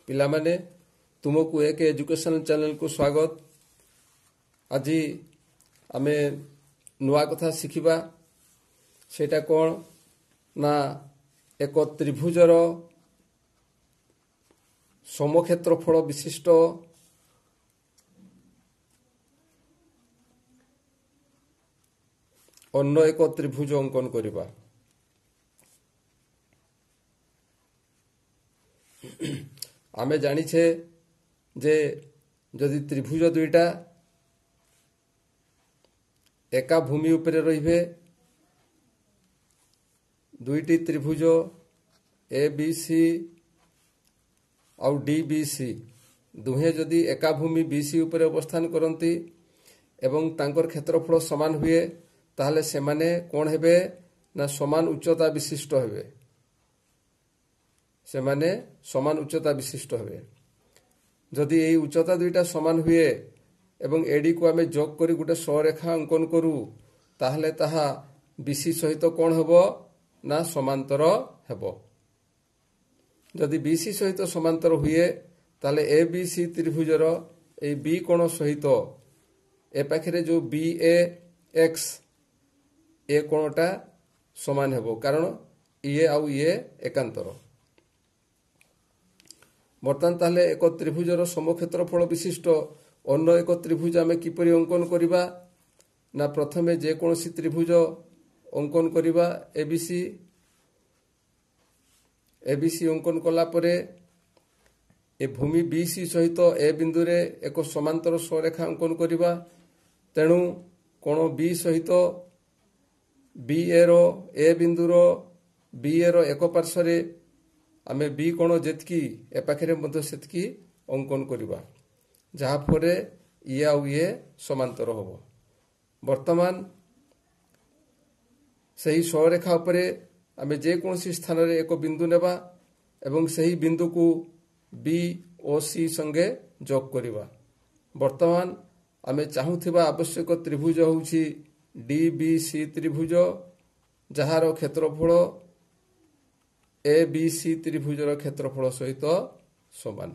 पिलामाने तुमको एक educational channel को स्वागत। आज आमे नुआ कथा शिखिबा सेटा कौन ना एक त्रिभुजर समक्षेत्रफल विशिष्ट अन्य एक त्रिभुज अंकन करिबा। आमे जानिछे जे जदि त्रिभुज दुईटा एका भूमि उपरे रहिबे, दुईटी त्रिभुज ए बी सी आउ डी बी सी दुहे जदि एका भूमि बी सी उपरे अवस्थान करती एवं तांकर क्षेत्रफल समान हुए ताहले सेमाने कौन हेबे ना समान उच्चता विशिष्ट हेबे। सेमाने समान उच्चता विशिष्ट हेबे। जदि एई उच्चता दुईटा समान हुए एवं एडी को आमे जोग करी गुटे सरेखा अंकन करू ताहले ताहा बीसी सहित कौन हेबो ना समांतर हेबो। जदि बीसी सहित समांतर हुए ताहले A B C त्रिभुजर A B कोण सहित ए पाखरे जो बी ए एक्स ए कोणटा समान हेबो, कारण ये आउ ये एकांतर। बर्तमान ताहले एक त्रिभुजर समक्षेत्रफल विशिष्ट अन्य एक त्रिभुज आमे किपरि अंकन करिबा ना प्रथमे जे कोनसी त्रिभुज अंकन करिबा एबीसी अंकन कला परे ए भूमि बीसी सहित ए बिंदु रे एक समांतर सरेखा अंकन करिबा। तेणु कोण बी सहित बी ए बिंदुर बी एर एक पार्श्व रे आमे बी कोण जेतकी ए पाखरे मध्य सेतकी अंकन करिबा, जहा फरे ये आउ ये समांतर होबो। वर्तमान सही सरेखा उपरे आमे जे कोनसी स्थान रे एक बिंदु नेबा एवं सही बिंदु को बी ओ सी संगे जोग करिबा। वर्तमान आमे चाहुथिबा आवश्यक त्रिभुज होउछि डी बी सी त्रिभुज, जहार क्षेत्रफल ए बी सी त्रिभुजर क्षेत्रफल सहित समान।